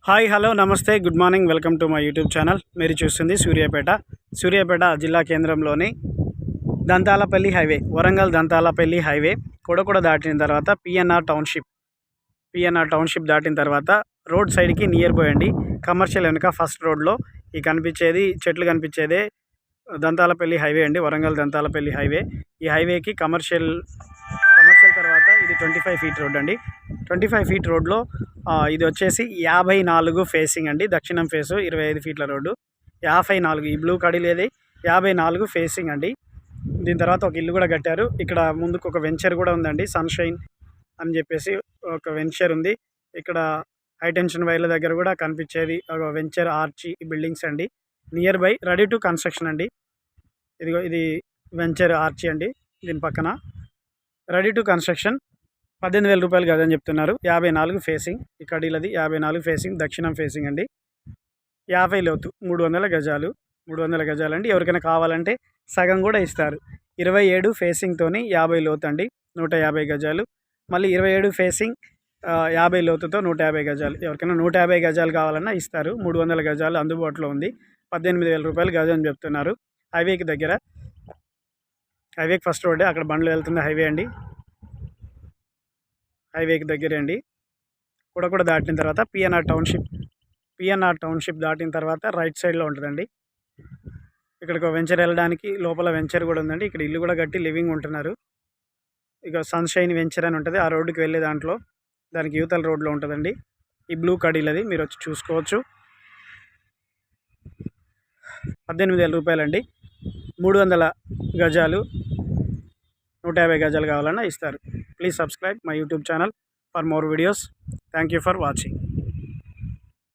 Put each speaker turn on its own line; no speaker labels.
Hi hello నమస్తే good morning welcome to my YouTube channel. మీరు చూస్తుంది సూర్యాపేట జిల్లా కేంద్రంలోని దంతాలపల్లి హైవే, వరంగల్ దంతాలపల్లి హైవే కొడకొడ దాటిన తర్వాత పిఎన్ఆర్ టౌన్షిప్ దాటిన తర్వాత రోడ్ సైడ్కి నియర్ బై అండి. కమర్షియల్ వెనుక ఫస్ట్ రోడ్లో ఈ కనిపించేది చెట్లు కనిపించేదే దంతాలపల్లి హైవే అండి, వరంగల్ దంతాలపల్లి హైవే. ఈ హైవేకి కమర్షియల్ తర్వాత ఇది 25 ఫీట్ రోడ్ అండి. 25 ఫీట్ రోడ్లో ఇది వచ్చేసి 54 ఫేసింగ్ అండి. దక్షిణం ఫేసు 25 ఫీట్ల రోడ్డు 54, ఈ బ్లూ కడిలేది 54 ఫేసింగ్ అండి. దీని తర్వాత ఒక ఇల్లు కూడా కట్టారు. ఇక్కడ ముందుకు ఒక వెంచర్ కూడా ఉందండి, సన్షైన్ అని చెప్పేసి ఒక వెంచర్ ఉంది. ఇక్కడ హైటెన్షన్ వైర్ల దగ్గర కూడా కనిపించేది ఒక వెంచర్ ఆర్చి బిల్డింగ్స్ అండి. Near by ready to construction అండి. ఇది వెంచర్ ఆర్చి అండి. దీని పక్కన రెడీ టు కన్స్ట్రక్షన్ 18,000 రూపాయలు కదని చెప్తున్నారు. 54 ఫేసింగ్, ఇక్కడ ఇలాది 54 ఫేసింగ్, దక్షిణం ఫేసింగ్ అండి. 50 లోతు, 300 గజాలు. 300 గజాలు అండి. ఎవరికైనా కావాలంటే సగం కూడా ఇస్తారు. 27 ఫేసింగ్తోని 50 లోతు అండి, 150 గజాలు. మళ్ళీ 27 ఫేసింగ్ 50 లోతుతో 150 గజాలు. ఎవరికైనా 150 గజాలు కావాలన్నా ఇస్తారు. 300 గజాలు అందుబాటులో ఉంది. 18,000 రూపాయలు గజం అని చెప్తున్నారు. హైవేకి దగ్గర, హైవేకి ఫస్ట్ రోడ్డే, అక్కడ బండ్లు వెళ్తుంది హైవే అండి. హైవేకి దగ్గరే అండి. కూడా దాటిన తర్వాత పిఎన్ఆర్ టౌన్షిప్ దాటిన తర్వాత రైట్ సైడ్లో ఉంటుందండి. ఇక్కడికి వెంచర్ వెళ్ళడానికి లోపల వెంచర్ కూడా ఉందండి. ఇక్కడ ఇల్లు కూడా కట్టి లివింగ్ ఉంటున్నారు. ఇక సన్షైన్ వెంచర్ అని ఉంటుంది ఆ రోడ్డుకి వెళ్ళే దాంట్లో, దానికి యూతల రోడ్లో ఉంటుందండి. ఈ బ్లూ కడీలది మీరు వచ్చి చూసుకోవచ్చు. 18,000 రూపాయలు అండి. 300 గజాలు, 150 గజాలు కావాలన్నా ఇస్తారు. Please subscribe my YouTube channel for more videos. Thank you for watching.